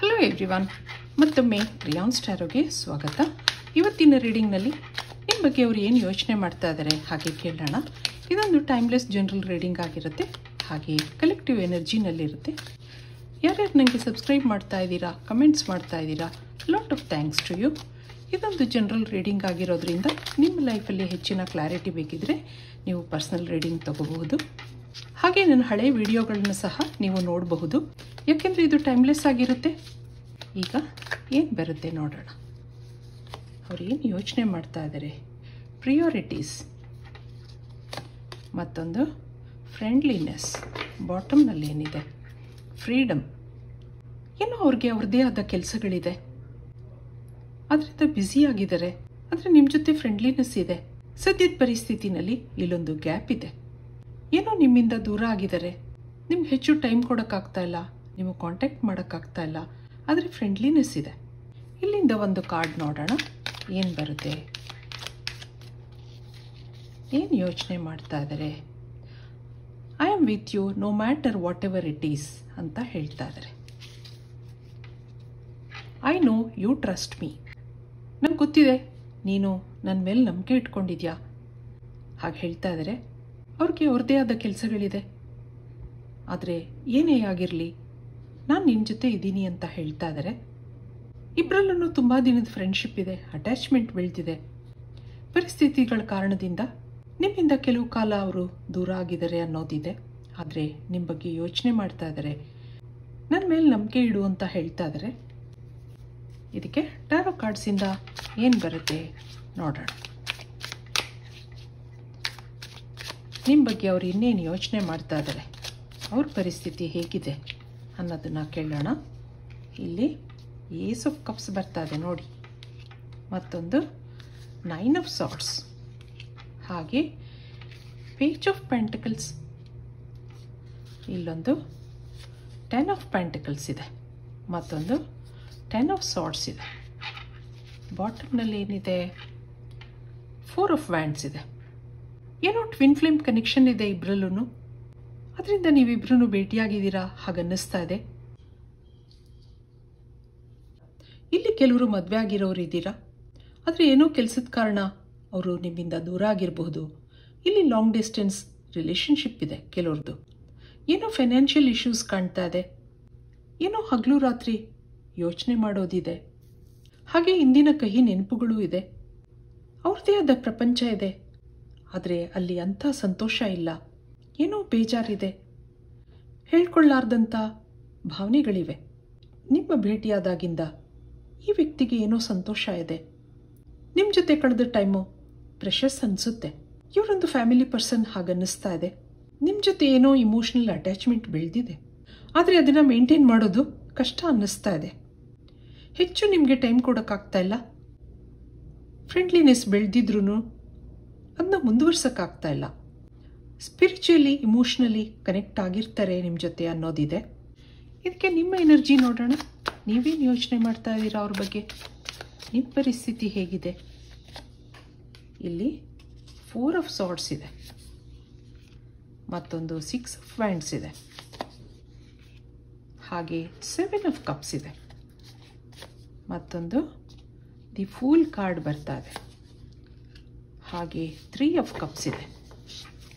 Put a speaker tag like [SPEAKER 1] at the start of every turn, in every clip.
[SPEAKER 1] Hello everyone, ಮತ್ತೊಮ್ಮೆ ರಿಯಾನ್ಸ್ ಟ್ಯಾರೋಗೆ ಸ್ವಾಗತ. ಇವತ್ತಿನ ರೀಡಿಂಗ್ನಲ್ಲಿ ನಿಮ್ಮ ಬಗ್ಗೆ ಅವರು ಏನು ಯೋಚನೆ ಮಾಡ್ತಾ ಇದ್ದಾರೆ ಹಾಗೆ ಕೇಳೋಣ. ಇದೊಂದು ಟೈಮ್ಲೆಸ್ ಜನರಲ್ ರೀಡಿಂಗ್ ಆಗಿರುತ್ತೆ, ಹಾಗೆ ಕಲೆಕ್ಟಿವ್ ಎನರ್ಜಿನಲ್ಲಿರುತ್ತೆ. ಯಾರ್ಯಾರು ನನಗೆ ಸಬ್ಸ್ಕ್ರೈಬ್ ಮಾಡ್ತಾ ಇದ್ದೀರಾ, ಕಮೆಂಟ್ಸ್ ಮಾಡ್ತಾ ಇದ್ದೀರಾ, lot of thanks to you. ಇದೊಂದು ಜನರಲ್ ರೀಡಿಂಗ್ ಆಗಿರೋದ್ರಿಂದ ನಿಮ್ಮ ಲೈಫಲ್ಲಿ ಹೆಚ್ಚಿನ ಕ್ಲಾರಿಟಿ ಬೇಕಿದ್ರೆ ನೀವು ಪರ್ಸನಲ್ ರೀಡಿಂಗ್ ತಗೋಬಹುದು. ಹಾಗೆ ನನ್ನ ಹಳೆ ವಿಡಿಯೋಗಳನ್ನು ಸಹ ನೀವು ನೋಡಬಹುದು, ಯಾಕೆಂದರೆ ಇದು ಟೈಮ್ಲೆಸ್ ಆಗಿರುತ್ತೆ. ಈಗ ಏನು ಬರುತ್ತೆ ನೋಡೋಣ. ಅವ್ರು ಏನು ಯೋಚನೆ ಮಾಡ್ತಾ ಇದ್ದಾರೆ. ಪ್ರಿಯಾರಿಟೀಸ್, ಮತ್ತೊಂದು ಫ್ರೆಂಡ್ಲಿನೆಸ್, ಬಾಟಮ್ನಲ್ಲಿ ಏನಿದೆ ಫ್ರೀಡಮ್. ಏನೋ ಅವ್ರಿಗೆ ಅವ್ರದ್ದೇ ಆದ ಕೆಲಸಗಳಿದೆ, ಅದರಿಂದ ಬ್ಯುಸಿಯಾಗಿದ್ದಾರೆ. ಆದರೆ ನಿಮ್ಮ ಜೊತೆ ಫ್ರೆಂಡ್ಲಿನೆಸ್ ಇದೆ. ಸದ್ಯದ ಪರಿಸ್ಥಿತಿನಲ್ಲಿ ಇಲ್ಲೊಂದು ಗ್ಯಾಪ್ ಇದೆ. ಏನೋ ನಿಮ್ಮಿಂದ ದೂರ ಆಗಿದ್ದಾರೆ, ನಿಮ್ಗೆ ಹೆಚ್ಚು ಟೈಮ್ ಕೊಡೋಕ್ಕಾಗ್ತಾ ಇಲ್ಲ, ನೀವು ಕಾಂಟ್ಯಾಕ್ಟ್ ಮಾಡೋಕ್ಕಾಗ್ತಾ ಇಲ್ಲ, ಆದರೆ ಫ್ರೆಂಡ್ಲಿನೆಸ್ ಇದೆ. ಇಲ್ಲಿಂದ ಒಂದು ಕಾರ್ಡ್ ನೋಡೋಣ ಏನು ಬರುತ್ತೆ, ಏನು ಯೋಚನೆ ಮಾಡ್ತಾ ಇದ್ದಾರೆ. I am with you no matter whatever it is ಅಂತ ಹೇಳ್ತಾ ಇದ್ದಾರೆ. I know you trust me. ನಂಗೆ ಗೊತ್ತಿದೆ ನೀನು ನನ್ನ ಮೇಲೆ ನಂಬಿಕೆ ಇಟ್ಕೊಂಡಿದ್ಯಾ ಹಾಗೆ ಹೇಳ್ತಾ ಇದ್ದಾರೆ. ಅವ್ರಿಗೆ ಅವ್ರದ್ದೇ ಆದ ಕೆಲಸಗಳಿದೆ, ಆದರೆ ಏನೇ ಆಗಿರಲಿ ನಾನು ನಿನ್ನ ಜೊತೆ ಇದ್ದೀನಿ ಅಂತ ಹೇಳ್ತಾ ಇದ್ದಾರೆ. ಇಬ್ಬರಲ್ಲೂ ತುಂಬ ದಿನದ ಫ್ರೆಂಡ್ಶಿಪ್ ಇದೆ, ಅಟ್ಯಾಚ್ಮೆಂಟ್ ಬೆಳೆದಿದೆ. ಪರಿಸ್ಥಿತಿಗಳ ಕಾರಣದಿಂದ ನಿಮ್ಮಿಂದ ಕೆಲವು ಕಾಲ ಅವರು ದೂರ ಆಗಿದ್ದಾರೆ ಅನ್ನೋದಿದೆ, ಆದರೆ ನಿಮ್ಮ ಬಗ್ಗೆ ಯೋಚನೆ ಮಾಡ್ತಾ ಇದ್ದಾರೆ. ನನ್ನ ಮೇಲೆ ನಂಬಿಕೆ ಇಡು ಅಂತ ಹೇಳ್ತಾ ಇದ್ದಾರೆ. ಇದಕ್ಕೆ ಟ್ಯಾರೋ ಕಾರ್ಡ್ಸಿಂದ ಏನು ಬರುತ್ತೆ ನೋಡೋಣ. ನಿಮ್ಮ ಬಗ್ಗೆ ಅವರು ಇನ್ನೇನು ಯೋಚನೆ ಮಾಡ್ತಾ ಇದ್ದಾರೆ, ಅವ್ರ ಪರಿಸ್ಥಿತಿ ಹೇಗಿದೆ ಅನ್ನೋದನ್ನು ಕೇಳೋಣ. ಇಲ್ಲಿ ಏಸ್ ಆಫ್ ಕಪ್ಸ್ ಬರ್ತಾ ಇದೆ ನೋಡಿ, ಮತ್ತೊಂದು 9 ಆಫ್ ಸಾರ್ಟ್ಸ್, ಹಾಗೆ ಪೇಜ್ ಆಫ್ ಪೆಂಟಿಕಲ್ಸ್, ಇಲ್ಲೊಂದು 10 ಆಫ್ ಪೆಂಟಿಕಲ್ಸ್ ಇದೆ, ಮತ್ತೊಂದು 10 ಆಫ್ ಸಾರ್ಟ್ಸ್ ಇದೆ. ಬಾಟಮ್ನಲ್ಲಿ ಏನಿದೆ 4 ಆಫ್ ವ್ಯಾಂಡ್ಸ್ ಇದೆ. ಏನೋ ಟ್ವಿನ್ ಫ್ಲೇಮ್ ಕನೆಕ್ಷನ್ ಇದೆ ಇಬ್ಬರಲ್ಲೂ, ಅದರಿಂದ ನೀವಿಬ್ಬರೂ ಭೇಟಿಯಾಗಿದ್ದೀರಾ ಹಾಗನ್ನಿಸ್ತಾ ಇದೆ. ಇಲ್ಲಿ ಕೆಲವರು ಮದುವೆ ಆಗಿರೋರು ಇದ್ದೀರಾ, ಆದರೆ ಏನೋ ಕೆಲಸದ ಕಾರಣ ಅವರು ನಿಮ್ಮಿಂದ ದೂರ ಆಗಿರಬಹುದು. ಇಲ್ಲಿ ಲಾಂಗ್ ಡಿಸ್ಟೆನ್ಸ್ ರಿಲೇಷನ್ಶಿಪ್ ಇದೆ ಕೆಲವ್ರದ್ದು. ಏನೋ ಫೈನಾನ್ಷಿಯಲ್ ಇಶ್ಯೂಸ್ ಕಾಣ್ತಾ ಇದೆ, ಏನೋ ಹಗಲು ರಾತ್ರಿ ಯೋಚನೆ ಮಾಡೋದಿದೆ, ಹಾಗೆ ಇಂದಿನ ಕಹಿ ನೆನಪುಗಳು ಇದೆ. ಅವ್ರದ್ದೇ ಆದ ಪ್ರಪಂಚ ಇದೆ, ಆದರೆ ಅಲ್ಲಿ ಅಂಥ ಸಂತೋಷ ಇಲ್ಲ. ಏನೋ ಬೇಜಾರಿದೆ, ಹೇಳ್ಕೊಳ್ಳಾರ್ದಂಥ ಭಾವನೆಗಳಿವೆ. ನಿಮ್ಮ ಭೇಟಿಯಾದಾಗಿಂದ ಈ ವ್ಯಕ್ತಿಗೆ ಏನೋ ಸಂತೋಷ ಇದೆ. ನಿಮ್ಮ ಜೊತೆ ಕಳೆದ ಟೈಮು ಪ್ರೆಷಸ್ ಅನಿಸುತ್ತೆ. ಇವರೊಂದು ಫ್ಯಾಮಿಲಿ ಪರ್ಸನ್ ಹಾಗನ್ನಿಸ್ತಾ ಇದೆ. ನಿಮ್ಮ ಜೊತೆ ಏನೋ ಇಮೋಷ್ನಲ್ ಅಟ್ಯಾಚ್ಮೆಂಟ್ ಬೆಳೆದಿದೆ, ಆದರೆ ಅದನ್ನು ಮೇಂಟೈನ್ ಮಾಡೋದು ಕಷ್ಟ ಅನ್ನಿಸ್ತಾ ಇದೆ. ಹೆಚ್ಚು ನಿಮಗೆ ಟೈಮ್ ಕೊಡೋಕ್ಕಾಗ್ತಾ ಇಲ್ಲ. ಫ್ರೆಂಡ್ಲಿನೆಸ್ ಬೆಳೆದಿದ್ರೂ ಅದನ್ನ ಮುಂದುವರ್ಸೋಕ್ಕಾಗ್ತಾ ಇಲ್ಲ. ಸ್ಪಿರಿಚುವಲಿ ಇಮೋಷ್ನಲಿ ಕನೆಕ್ಟ್ ಆಗಿರ್ತಾರೆ ನಿಮ್ಮ ಜೊತೆ ಅನ್ನೋದಿದೆ. ಇದಕ್ಕೆ ನಿಮ್ಮ ಎನರ್ಜಿ ನೋಡೋಣ. ನೀವೇನು ಯೋಚನೆ ಮಾಡ್ತಾ ಇದ್ದೀರಾ ಅವ್ರ ಬಗ್ಗೆ, ನಿಮ್ಮ ಪರಿಸ್ಥಿತಿ ಹೇಗಿದೆ. ಇಲ್ಲಿ 4 ಆಫ್ ಸಾರ್ಟ್ಸ್ ಇದೆ, ಮತ್ತೊಂದು 6 ಆಫ್ ವ್ಯಾಂಡ್ಸ್ ಇದೆ, ಹಾಗೆ 7 ಆಫ್ ಕಪ್ಸ್ ಇದೆ, ಮತ್ತೊಂದು ದಿ ಫೂಲ್ ಕಾರ್ಡ್ ಬರ್ತಾ ಇದೆ, ಹಾಗೆ 3 ಆಫ್ ಕಪ್ಸ್ ಇದೆ,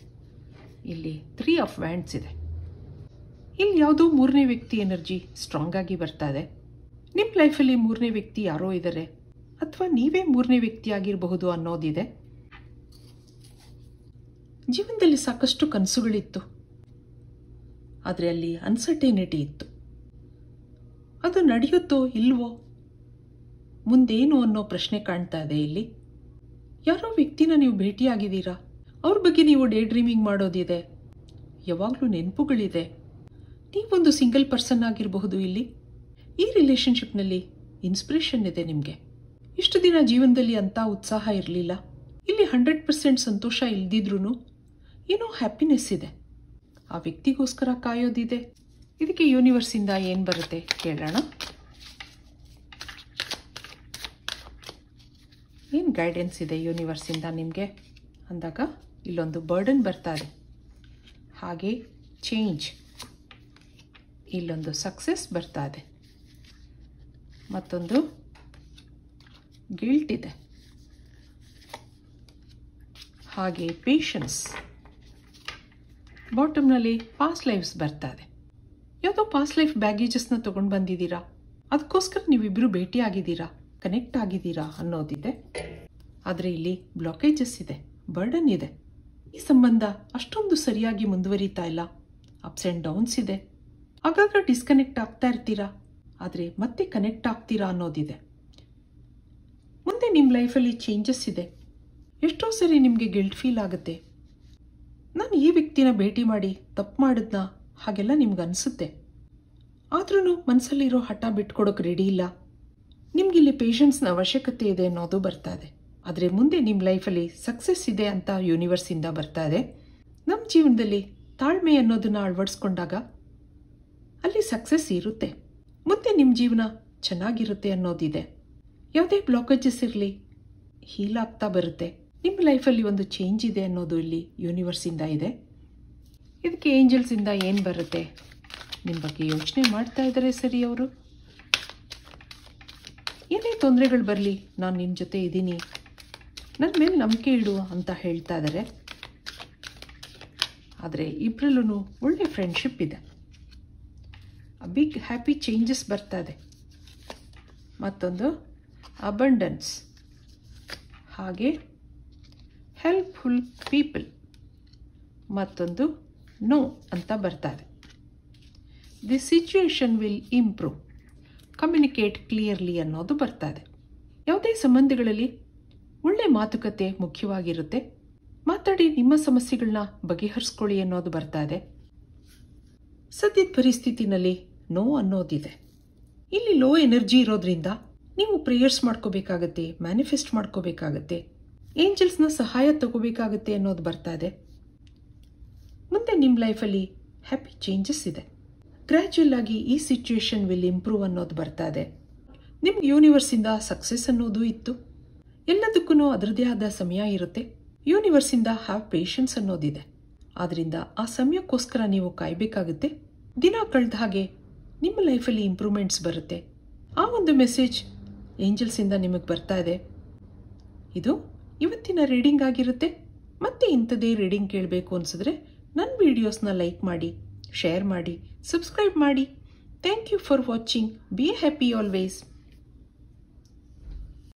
[SPEAKER 1] ಇಲ್ಲಿ 3 ಆಫ್ ವ್ಯಾಂಡ್ಸ್ ಇದೆ. ಇಲ್ಲಿ ಯಾವುದೋ ಮೂರನೇ ವ್ಯಕ್ತಿ ಎನರ್ಜಿ ಸ್ಟ್ರಾಂಗ್ ಆಗಿ ಬರ್ತಾ ಇದೆ. ನಿಮ್ಮ ಲೈಫಲ್ಲಿ ಮೂರನೇ ವ್ಯಕ್ತಿ ಯಾರೋ ಇದ್ದಾರೆ, ಅಥವಾ ನೀವೇ ಮೂರನೇ ವ್ಯಕ್ತಿ ಆಗಿರಬಹುದು ಅನ್ನೋದಿದೆ. ಜೀವನದಲ್ಲಿ ಸಾಕಷ್ಟು ಕನಸುಗಳಿತ್ತು, ಆದರೆ ಅಲ್ಲಿ ಅನ್ಸರ್ಟೇನಿಟಿ ಇತ್ತು. ಅದು ನಡೆಯುತ್ತೋ ಇಲ್ವೋ, ಮುಂದೇನು ಅನ್ನೋ ಪ್ರಶ್ನೆ ಕಾಣ್ತಾ ಇದೆ. ಇಲ್ಲಿ ಯಾರೋ ವ್ಯಕ್ತಿನ ನೀವು ಭೇಟಿಯಾಗಿದ್ದೀರಾ, ಅವ್ರ ಬಗ್ಗೆ ನೀವು ಡೇ ಡ್ರೀಮಿಂಗ್ ಮಾಡೋದಿದೆ, ಯಾವಾಗಲೂ ನೆನಪುಗಳಿದೆ. ನೀವೊಂದು ಸಿಂಗಲ್ ಪರ್ಸನ್ ಆಗಿರಬಹುದು. ಇಲ್ಲಿ ಈ ರಿಲೇಷನ್ಶಿಪ್ನಲ್ಲಿ ಇನ್ಸ್ಪಿರೇಷನ್ ಇದೆ ನಿಮಗೆ. ಇಷ್ಟು ದಿನ ಜೀವನದಲ್ಲಿ ಅಂಥ ಉತ್ಸಾಹ ಇರಲಿಲ್ಲ. ಇಲ್ಲಿ 100% ಸಂತೋಷ ಇಲ್ದಿದ್ರೂ ಏನೋ ಹ್ಯಾಪಿನೆಸ್ ಇದೆ. ಆ ವ್ಯಕ್ತಿಗೋಸ್ಕರ ಕಾಯೋದಿದೆ. ಇದಕ್ಕೆ ಯೂನಿವರ್ಸಿಂದ ಏನು ಬರುತ್ತೆ ಕೇಳೋಣ. ಏನು ಗೈಡೆನ್ಸ್ ಇದೆ ಯೂನಿವರ್ಸಿಂದ ನಿಮಗೆ ಅಂದಾಗ ಇಲ್ಲೊಂದು ಬರ್ಡನ್ ಬರ್ತಾ ಇದೆ, ಹಾಗೆ ಚೇಂಜ್, ಇಲ್ಲೊಂದು ಸಕ್ಸಸ್ ಬರ್ತಾ ಇದೆ, ಮತ್ತೊಂದು ಗಿಲ್ಟ್ ಇದೆ, ಹಾಗೆ ಪೇಷನ್ಸ್. ಬಾಟಮ್ನಲ್ಲಿ ಪಾಸ್ಟ್ ಲೈಫ್ಸ್ ಬರ್ತಾ ಇದೆ. ಯಾವುದೋ ಪಾಸ್ಟ್ ಲೈಫ್ ಬ್ಯಾಗೇಜಸ್ನ ತೊಗೊಂಡು ಬಂದಿದ್ದೀರಾ, ಅದಕ್ಕೋಸ್ಕರ ನೀವಿಬ್ಬರು ಭೇಟಿ ಆಗಿದ್ದೀರಾ, ಕನೆಕ್ಟ್ ಆಗಿದ್ದೀರಾ ಅನ್ನೋದಿದೆ. ಆದರೆ ಇಲ್ಲಿ ಬ್ಲಾಕೇಜಸ್ ಇದೆ, ಬರ್ಡನ್ ಇದೆ. ಈ ಸಂಬಂಧ ಅಷ್ಟೊಂದು ಸರಿಯಾಗಿ ಮುಂದುವರಿತಾ ಇಲ್ಲ, ಅಪ್ಸ್ ಆ್ಯಂಡ್ ಡೌನ್ಸ್ ಇದೆ. ಆಗಾಗ ಡಿಸ್ಕನೆಕ್ಟ್ ಆಗ್ತಾ ಇರ್ತೀರಾ, ಆದರೆ ಮತ್ತೆ ಕನೆಕ್ಟ್ ಆಗ್ತೀರಾ ಅನ್ನೋದಿದೆ. ಮುಂದೆ ನಿಮ್ಮ ಲೈಫಲ್ಲಿ ಚೇಂಜಸ್ ಇದೆ. ಎಷ್ಟೋ ಸರಿ ನಿಮಗೆ ಗಿಲ್ಟ್ ಫೀಲ್ ಆಗುತ್ತೆ. ನಾನು ಈ ವ್ಯಕ್ತಿನ ಭೇಟಿ ಮಾಡಿ ತಪ್ಪು ಮಾಡಿದ್ನ ಹಾಗೆಲ್ಲ ನಿಮ್ಗೆ ಅನಿಸುತ್ತೆ. ಆದ್ರೂ ಮನಸ್ಸಲ್ಲಿರೋ ಹಠ ಬಿಟ್ಕೊಡೋಕೆ ರೆಡಿ ಇಲ್ಲ. ನಿಮಗಿಲ್ಲಿ ಪೇಷನ್ಸ್ನ ಅವಶ್ಯಕತೆ ಇದೆ ಅನ್ನೋದು ಬರ್ತಾ ಇದೆ. ಆದರೆ ಮುಂದೆ ನಿಮ್ಮ ಲೈಫಲ್ಲಿ ಸಕ್ಸಸ್ ಇದೆ ಅಂತ ಯೂನಿವರ್ಸಿಂದ ಬರ್ತಾ ಇದೆ. ನಮ್ಮ ಜೀವನದಲ್ಲಿ ತಾಳ್ಮೆ ಅನ್ನೋದನ್ನು ಅಳವಡಿಸ್ಕೊಂಡಾಗ ಅಲ್ಲಿ ಸಕ್ಸಸ್ ಇರುತ್ತೆ. ಮುಂದೆ ನಿಮ್ಮ ಜೀವನ ಚೆನ್ನಾಗಿರುತ್ತೆ ಅನ್ನೋದಿದೆ. ಯಾವುದೇ ಬ್ಲಾಕೇಜಸ್ ಇರಲಿ ಹೀಲ್ ಆಗ್ತಾ ಬರುತ್ತೆ. ನಿಮ್ಮ ಲೈಫಲ್ಲಿ ಒಂದು ಚೇಂಜ್ ಇದೆ ಅನ್ನೋದು ಇಲ್ಲಿ ಯೂನಿವರ್ಸಿಂದ ಇದೆ. ಇದಕ್ಕೆ ಏಂಜಲ್ಸಿಂದ ಏನು ಬರುತ್ತೆ, ನಿಮ್ಮ ಬಗ್ಗೆ ಯೋಚನೆ ಮಾಡ್ತಾ ಇದ್ದಾರೆ ಸರಿ. ಅವರು ಏನೇ ತೊಂದರೆಗಳು ಬರಲಿ ನಾನು ನಿನ್ನ ಜೊತೆ ಇದ್ದೀನಿ, ನನ್ನ ಮೇಲೆ ನಂಬಿಕೆ ಇಡು ಅಂತ ಹೇಳ್ತಾ ಇದ್ದಾರೆ. ಆದರೆ ಇಬ್ಬರಲ್ಲೂ ಒಳ್ಳೆ ಫ್ರೆಂಡ್ಶಿಪ್ ಇದೆ. ಬಿಗ್ ಹ್ಯಾಪಿ ಚೇಂಜಸ್ ಬರ್ತಾ ಇದೆ. ಮತ್ತೊಂದು ಅಬಂಡೆನ್ಸ್, ಹಾಗೆ ಹೆಲ್ಪ್ಫುಲ್ ಪೀಪಲ್, ಮತ್ತೊಂದು ನೋ ಅಂತ ಬರ್ತಾ ಇದೆ. The situation will improve, communicate clearly ಅನ್ನೋದು ಬರ್ತಾ ಇದೆ. ಯಾವುದೇ ಸಂಬಂಧಗಳಲ್ಲಿ ಒಳ್ಳೆ ಮಾತುಕತೆ ಮುಖ್ಯವಾಗಿರುತ್ತೆ. ಮಾತಾಡಿ ನಿಮ್ಮ ಸಮಸ್ಯೆಗಳನ್ನ ಬಗೆಹರಿಸ್ಕೊಳ್ಳಿ ಅನ್ನೋದು ಬರ್ತಾ ಇದೆ. ಸದ್ಯದ ಪರಿಸ್ಥಿತಿನಲ್ಲಿ ನೋ ಅನ್ನೋದಿದೆ. ಇಲ್ಲಿ ಲೋ ಎನರ್ಜಿ ಇರೋದ್ರಿಂದ ನೀವು ಪ್ರೇಯರ್ಸ್ ಮಾಡ್ಕೋಬೇಕಾಗತ್ತೆ, ಮ್ಯಾನಿಫೆಸ್ಟ್ ಮಾಡ್ಕೋಬೇಕಾಗತ್ತೆ, ಏಂಜಲ್ಸ್ನ ಸಹಾಯ ತಗೋಬೇಕಾಗತ್ತೆ ಅನ್ನೋದು ಬರ್ತಾ ಇದೆ. ಮುಂದೆ ನಿಮ್ಮ ಲೈಫಲ್ಲಿ ಹ್ಯಾಪಿ ಚೇಂಜಸ್ ಇದೆ. ಗ್ರ್ಯಾಜುಯಲ್ ಆಗಿ ಈ ಸಿಚುಯೇಷನ್ ವಿಲ್ ಇಂಪ್ರೂವ್ ಅನ್ನೋದು ಬರ್ತಾ ಇದೆ. ನಿಮ್ಗೆ ಯೂನಿವರ್ಸಿಂದ ಸಕ್ಸಸ್ ಅನ್ನೋದು ಇತ್ತು. ಎಲ್ಲದಕ್ಕೂ ಅದರದೇ ಆದ ಸಮಯ ಇರುತ್ತೆ. ಯೂನಿವರ್ಸಿಂದ ಹ್ಯಾವ್ ಪೇಷನ್ಸ್ ಅನ್ನೋದಿದೆ. ಆದ್ದರಿಂದ ಆ ಸಮಯಕ್ಕೋಸ್ಕರ ನೀವು ಕಾಯಬೇಕಾಗುತ್ತೆ. ದಿನ ಕಳೆದ ಹಾಗೆ ನಿಮ್ಮ ಲೈಫಲ್ಲಿ ಇಂಪ್ರೂವ್ಮೆಂಟ್ಸ್ ಬರುತ್ತೆ. ಆ ಒಂದು ಮೆಸೇಜ್ ಏಂಜಲ್ಸಿಂದ ನಿಮಗೆ ಬರ್ತಾ ಇದೆ. ಇದು ಇವತ್ತಿನ ರೀಡಿಂಗ್ ಆಗಿರುತ್ತೆ. ಮತ್ತೆ ಇಂಥದೇ ರೀಡಿಂಗ್ ಕೇಳಬೇಕು ಅನಿಸಿದ್ರೆ ನನ್ನ ವಿಡಿಯೋಸ್ನ ಲೈಕ್ ಮಾಡಿ, ಶೇರ್ ಮಾಡಿ, ಸಬ್ಸ್ಕ್ರೈಬ್ ಮಾಡಿ. Thank you for watching. Be happy always.